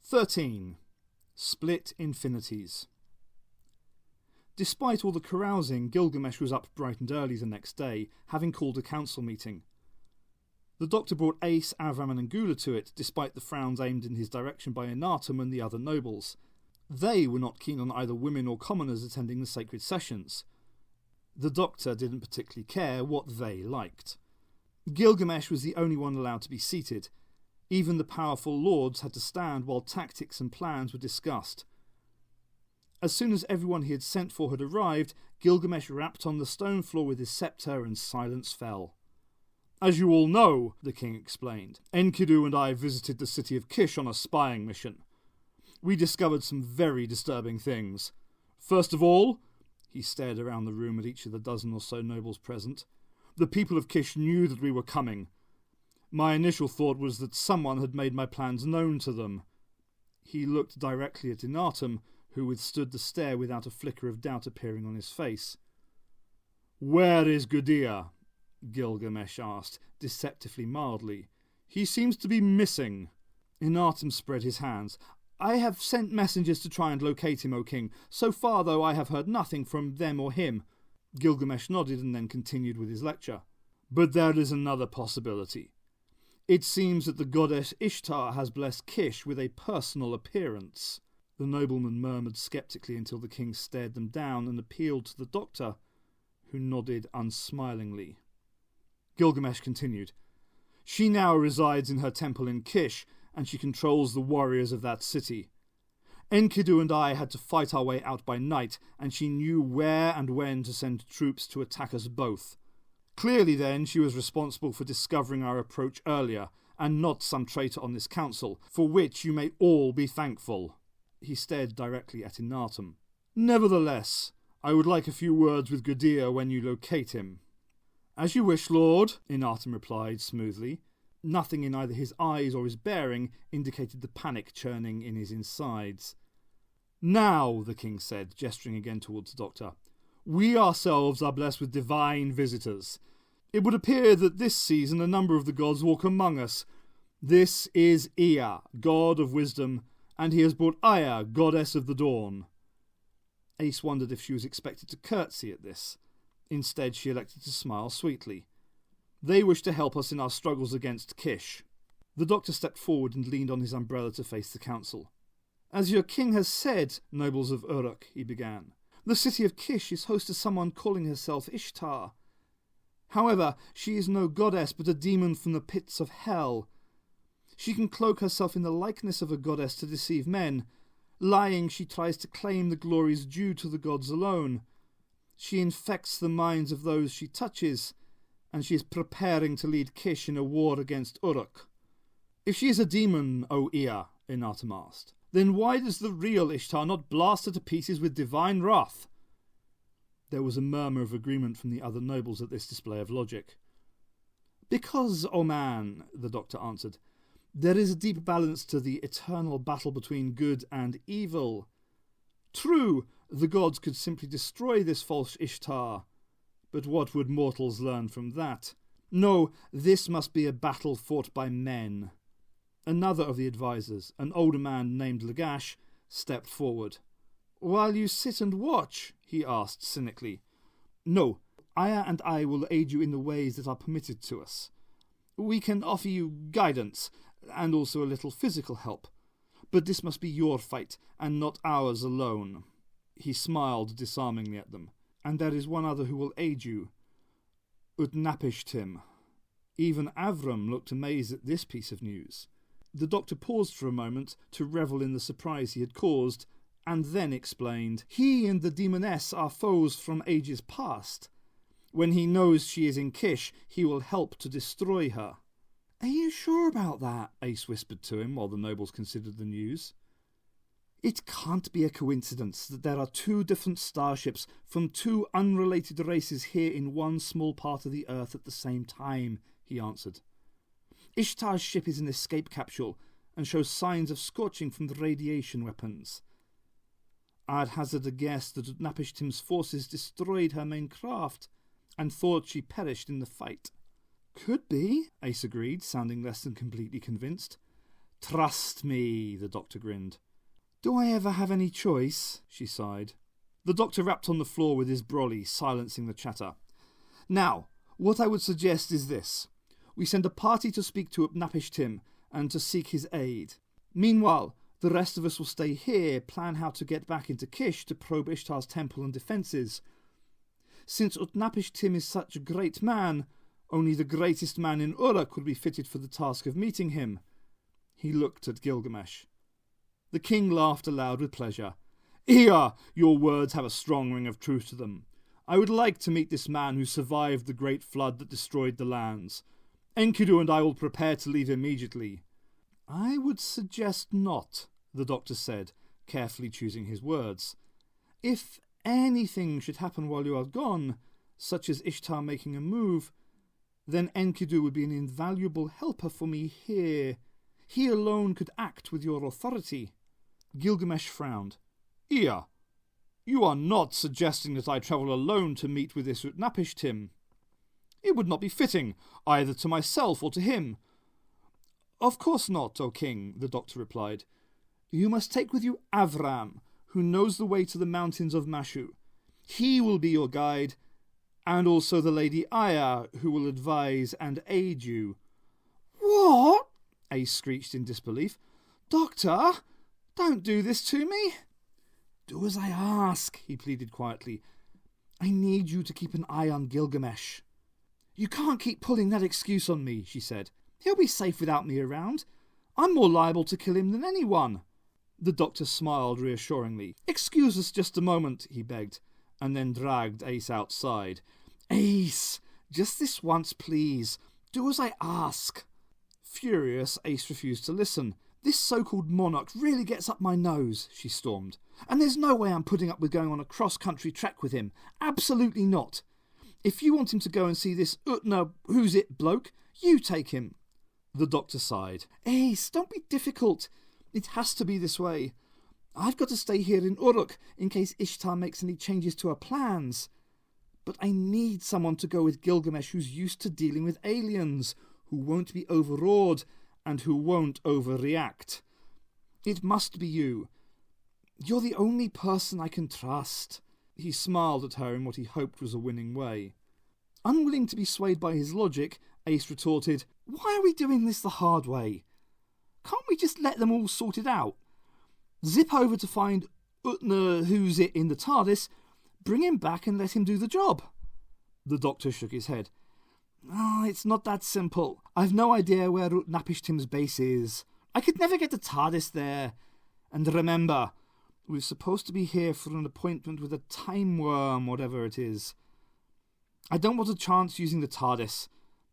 13. Split Infinities. Despite all the carousing, Gilgamesh was up bright and early the next day, having called a council meeting. The doctor brought Ace, Avram and Angula to it, despite the frowns aimed in his direction by Enatum and the other nobles. They were not keen on either women or commoners attending the sacred sessions. The doctor didn't particularly care what they liked. Gilgamesh was the only one allowed to be seated. Even the powerful lords had to stand while tactics and plans were discussed. As soon as everyone he had sent for had arrived, Gilgamesh rapped on the stone floor with his sceptre and silence fell. "As you all know," the king explained, "Enkidu and I visited the city of Kish on a spying mission. We discovered some very disturbing things. First of all," he stared around the room at each of the dozen or so nobles present, "the people of Kish knew that we were coming. My initial thought was that someone had made my plans known to them." He looked directly at Enatum, who withstood the stare without a flicker of doubt appearing on his face. "Where is Gudea?" Gilgamesh asked, deceptively mildly. "He seems to be missing." Enatum spread his hands. "I have sent messengers to try and locate him, O king. So far, though, I have heard nothing from them or him." Gilgamesh nodded and then continued with his lecture. "But there is another possibility. It seems that the goddess Ishtar has blessed Kish with a personal appearance." The nobleman murmured sceptically until the king stared them down and appealed to the doctor, who nodded unsmilingly. Gilgamesh continued. "She now resides in her temple in Kish, and she controls the warriors of that city. Enkidu and I had to fight our way out by night, and she knew where and when to send troops to attack us both. Clearly then she was responsible for discovering our approach earlier, and not some traitor on this council, for which you may all be thankful." He stared directly at Enatum. "Nevertheless, I would like a few words with Gudea when you locate him." "As you wish, Lord," Enatum replied smoothly. Nothing in either his eyes or his bearing indicated the panic churning in his insides. "Now," the king said, gesturing again towards the doctor, "we ourselves are blessed with divine visitors. It would appear that this season a number of the gods walk among us. This is Ea, god of wisdom, and he has brought Aya, goddess of the dawn." Ace wondered if she was expected to curtsy at this. Instead, she elected to smile sweetly. "They wish to help us in our struggles against Kish." The doctor stepped forward and leaned on his umbrella to face the council. "As your king has said, nobles of Uruk," he began, "the city of Kish is host to someone calling herself Ishtar. However, she is no goddess but a demon from the pits of hell. She can cloak herself in the likeness of a goddess to deceive men. Lying, she tries to claim the glories due to the gods alone. She infects the minds of those she touches, and she is preparing to lead Kish in a war against Uruk." "If she is a demon, O Ea," Enatum asked, "then why does the real Ishtar not blast her to pieces with divine wrath?" There was a murmur of agreement from the other nobles at this display of logic. "Because, O man," the doctor answered, "there is a deep balance to the eternal battle between good and evil. True, the gods could simply destroy this false Ishtar, but what would mortals learn from that? No, this must be a battle fought by men." Another of the advisors, an older man named Lagash, stepped forward. "While you sit and watch?" he asked cynically. "No, Aya and I will aid you in the ways that are permitted to us. We can offer you guidance, and also a little physical help. But this must be your fight, and not ours alone." He smiled disarmingly at them. "And there is one other who will aid you. Utnapishtim." Even Avram looked amazed at this piece of news. The doctor paused for a moment to revel in the surprise he had caused, and then explained, "He and the demoness are foes from ages past. When he knows she is in Kish, he will help to destroy her." "Are you sure about that?" Ace whispered to him while the nobles considered the news. "It can't be a coincidence that there are two different starships from two unrelated races here in one small part of the Earth at the same time," he answered. "Ishtar's ship is an escape capsule and shows signs of scorching from the radiation weapons. I'd hazard a guess that Utnapishtim's forces destroyed her main craft and thought she perished in the fight." "Could be," Ace agreed, sounding less than completely convinced. Trust me, the doctor grinned. Do I ever have any choice? She sighed. The doctor rapped on the floor with his brolly, silencing the chatter. Now, what I would suggest is this. We send a party to speak to Utnapishtim and to seek his aid. Meanwhile, the rest of us will stay here, plan how to get back into Kish to probe Ishtar's temple and defences. Since Utnapishtim is such a great man, only the greatest man in Uruk would be fitted for the task of meeting him. He looked at Gilgamesh. The king laughed aloud with pleasure. Ea, your words have a strong ring of truth to them. I would like to meet this man who survived the great flood that destroyed the lands. Enkidu and I will prepare to leave immediately. I would suggest not, the doctor said, carefully choosing his words. If anything should happen while you are gone, such as Ishtar making a move, then Enkidu would be an invaluable helper for me here. He alone could act with your authority. Gilgamesh frowned. Ea, you are not suggesting that I travel alone to meet with this Utnapishtim. It would not be fitting, either to myself or to him. Of course not, O king, the doctor replied. You must take with you Avram, who knows the way to the mountains of Mashu. He will be your guide, and also the lady Aya, who will advise and aid you. What? Ace screeched in disbelief. Doctor, don't do this to me. Do as I ask, he pleaded quietly. I need you to keep an eye on Gilgamesh. You can't keep pulling that excuse on me, she said. He'll be safe without me around. I'm more liable to kill him than anyone. The doctor smiled reassuringly. Excuse us just a moment, he begged, and then dragged Ace outside. Ace, just this once, please. Do as I ask. Furious, Ace refused to listen. This so-called monarch really gets up my nose, she stormed. And there's no way I'm putting up with going on a cross-country trek with him. Absolutely not. If you want him to go and see this who's-it bloke, you take him. The doctor sighed. Ace, don't be difficult. It has to be this way. I've got to stay here in Uruk in case Ishtar makes any changes to her plans. But I need someone to go with Gilgamesh who's used to dealing with aliens, who won't be overawed and who won't overreact. It must be you. You're the only person I can trust. He smiled at her in what he hoped was a winning way. Unwilling to be swayed by his logic, Ace retorted, Why are we doing this the hard way? Can't we just let them all sort it out? Zip over to find who's-it in the TARDIS, bring him back and let him do the job. The doctor shook his head. It's not that simple. I've no idea where Utnapishtim's base is. I could never get the TARDIS there. And remember, we're supposed to be here for an appointment with a Timewyrm, whatever it is. I don't want a chance using the TARDIS.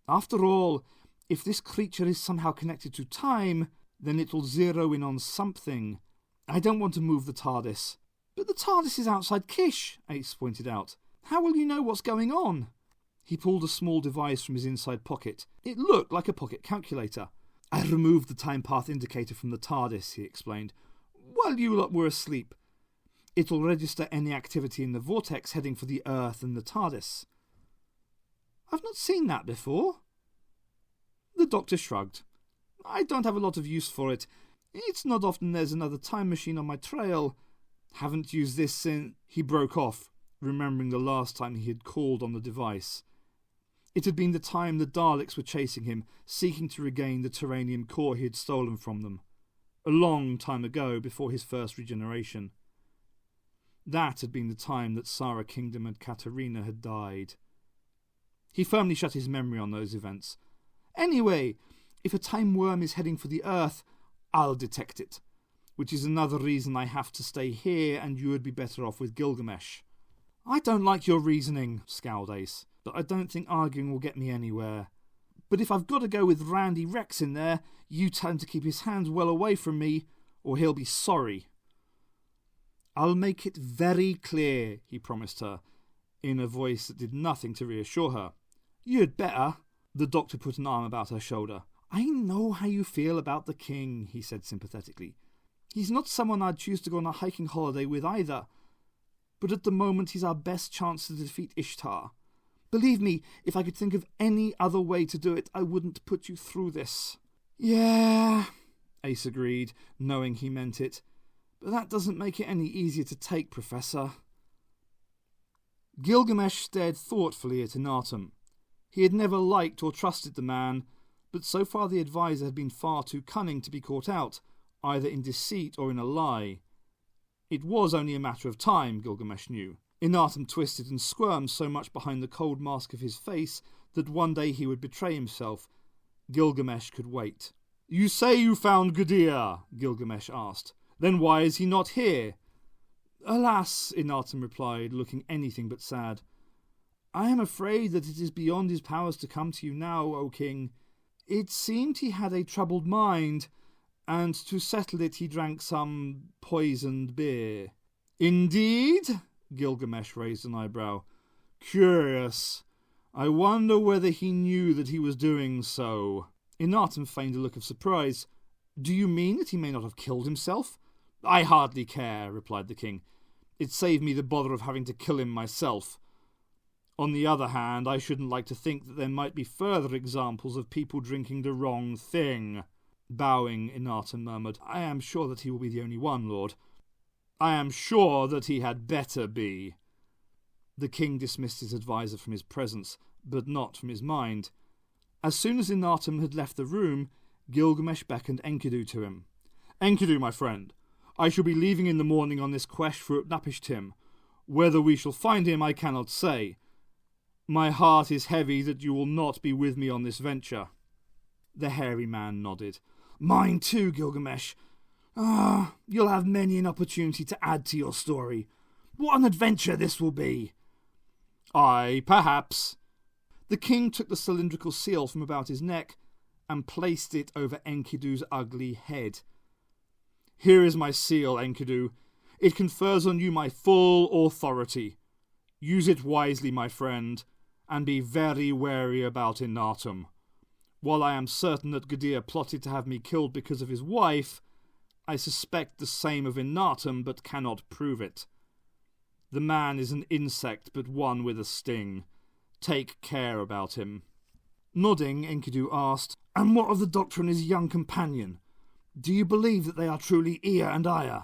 After all, if this creature is somehow connected to time, then it'll zero in on something. I don't want to move the TARDIS. But the TARDIS is outside Kish, Ace pointed out. How will you know what's going on? He pulled a small device from his inside pocket. It looked like a pocket calculator. I removed the time path indicator from the TARDIS, he explained, while you lot were asleep. It'll register any activity in the vortex heading for the Earth and the TARDIS. I've not seen that before. The doctor shrugged. I don't have a lot of use for it. It's not often there's another time machine on my trail. Haven't used this since... He broke off, remembering the last time he had called on the device. It had been the time the Daleks were chasing him, seeking to regain the Terranium core he had stolen from them. A long time ago, before his first regeneration. That had been the time that Sarah Kingdom and Katarina had died. He firmly shut his memory on those events. Anyway, if a Timewyrm is heading for the Earth, I'll detect it. Which is another reason I have to stay here and you would be better off with Gilgamesh. I don't like your reasoning, scowled Ace, but I don't think arguing will get me anywhere. But if I've got to go with Randy Rex in there, you tell him to keep his hands well away from me, or he'll be sorry. I'll make it very clear, he promised her, in a voice that did nothing to reassure her. You'd better. The doctor put an arm about her shoulder. I know how you feel about the king, he said sympathetically. He's not someone I'd choose to go on a hiking holiday with either. But at the moment he's our best chance to defeat Ishtar. Believe me, if I could think of any other way to do it, I wouldn't put you through this. Yeah, Ace agreed, knowing he meant it. But that doesn't make it any easier to take, Professor. Gilgamesh stared thoughtfully at Inatum. He had never liked or trusted the man, but so far the advisor had been far too cunning to be caught out, either in deceit or in a lie. It was only a matter of time, Gilgamesh knew. Inatum twisted and squirmed so much behind the cold mask of his face that one day he would betray himself. Gilgamesh could wait. "You say you found Gudea?" Gilgamesh asked. "Then why is he not here?" "Alas," Inatum replied, looking anything but sad. "I am afraid that it is beyond his powers to come to you now, O king. It seemed he had a troubled mind, and to settle it he drank some poisoned beer." "Indeed?" Gilgamesh raised an eyebrow. "Curious. I wonder whether he knew that he was doing so." Inatum feigned a look of surprise. "Do you mean that he may not have killed himself?" "I hardly care," replied the king. "It saved me the bother of having to kill him myself. On the other hand, I shouldn't like to think that there might be further examples of people drinking the wrong thing." Bowing, Inatum murmured, "I am sure that he will be the only one, Lord." "I am sure that he had better be." The king dismissed his advisor from his presence, but not from his mind. As soon as Inatum had left the room, Gilgamesh beckoned Enkidu to him. "Enkidu, my friend, I shall be leaving in the morning on this quest for Utnapishtim. Whether we shall find him I cannot say. My heart is heavy that you will not be with me on this venture." The hairy man nodded. "Mine too, Gilgamesh. You'll have many an opportunity to add to your story. What an adventure this will be!" "Aye, perhaps." The king took the cylindrical seal from about his neck and placed it over Enkidu's ugly head. "Here is my seal, Enkidu. It confers on you my full authority. Use it wisely, my friend, and be very wary about Inatum. While I am certain that Gudea plotted to have me killed because of his wife, I suspect the same of Inatum, but cannot prove it. The man is an insect, but one with a sting. Take care about him." Nodding, Enkidu asked, "And what of the doctor and his young companion? Do you believe that they are truly Ea and Aya?"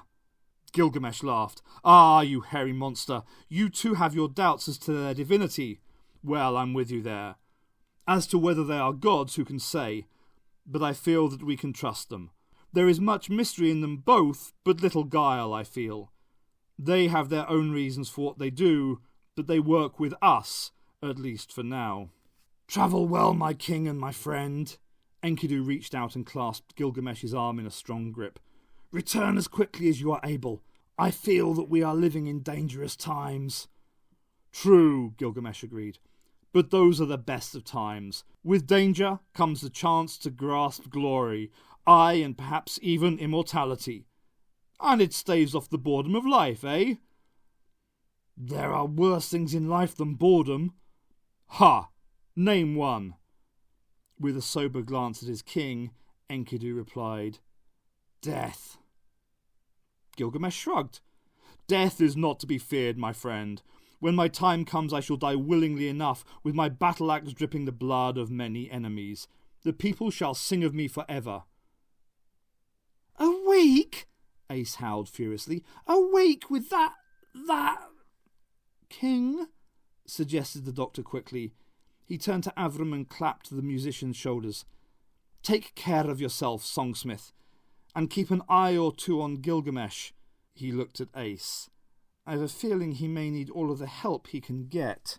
Gilgamesh laughed. "Ah, you hairy monster, you too have your doubts as to their divinity. Well, I'm with you there. As to whether they are gods, who can say? But I feel that we can trust them. There is much mystery in them both, but little guile, I feel. They have their own reasons for what they do, but they work with us, at least for now." "Travel well, my king and my friend." Enkidu reached out and clasped Gilgamesh's arm in a strong grip. "Return as quickly as you are able. I feel that we are living in dangerous times." "True," Gilgamesh agreed. "But those are the best of times. With danger comes the chance to grasp glory, aye, and perhaps even immortality. And it staves off the boredom of life, eh?" "There are worse things in life than boredom." "Ha! Name one." With a sober glance at his king, Enkidu replied, "Death." Gilgamesh shrugged. "Death is not to be feared, my friend. When my time comes I shall die willingly enough, with my battle-axe dripping the blood of many enemies. The people shall sing of me forever." "A week?" Ace howled furiously. "A week with that... King?" suggested the doctor quickly. He turned to Avram and clapped the musician's shoulders. "Take care of yourself, songsmith, and keep an eye or two on Gilgamesh." He looked at Ace. "I have a feeling he may need all of the help he can get."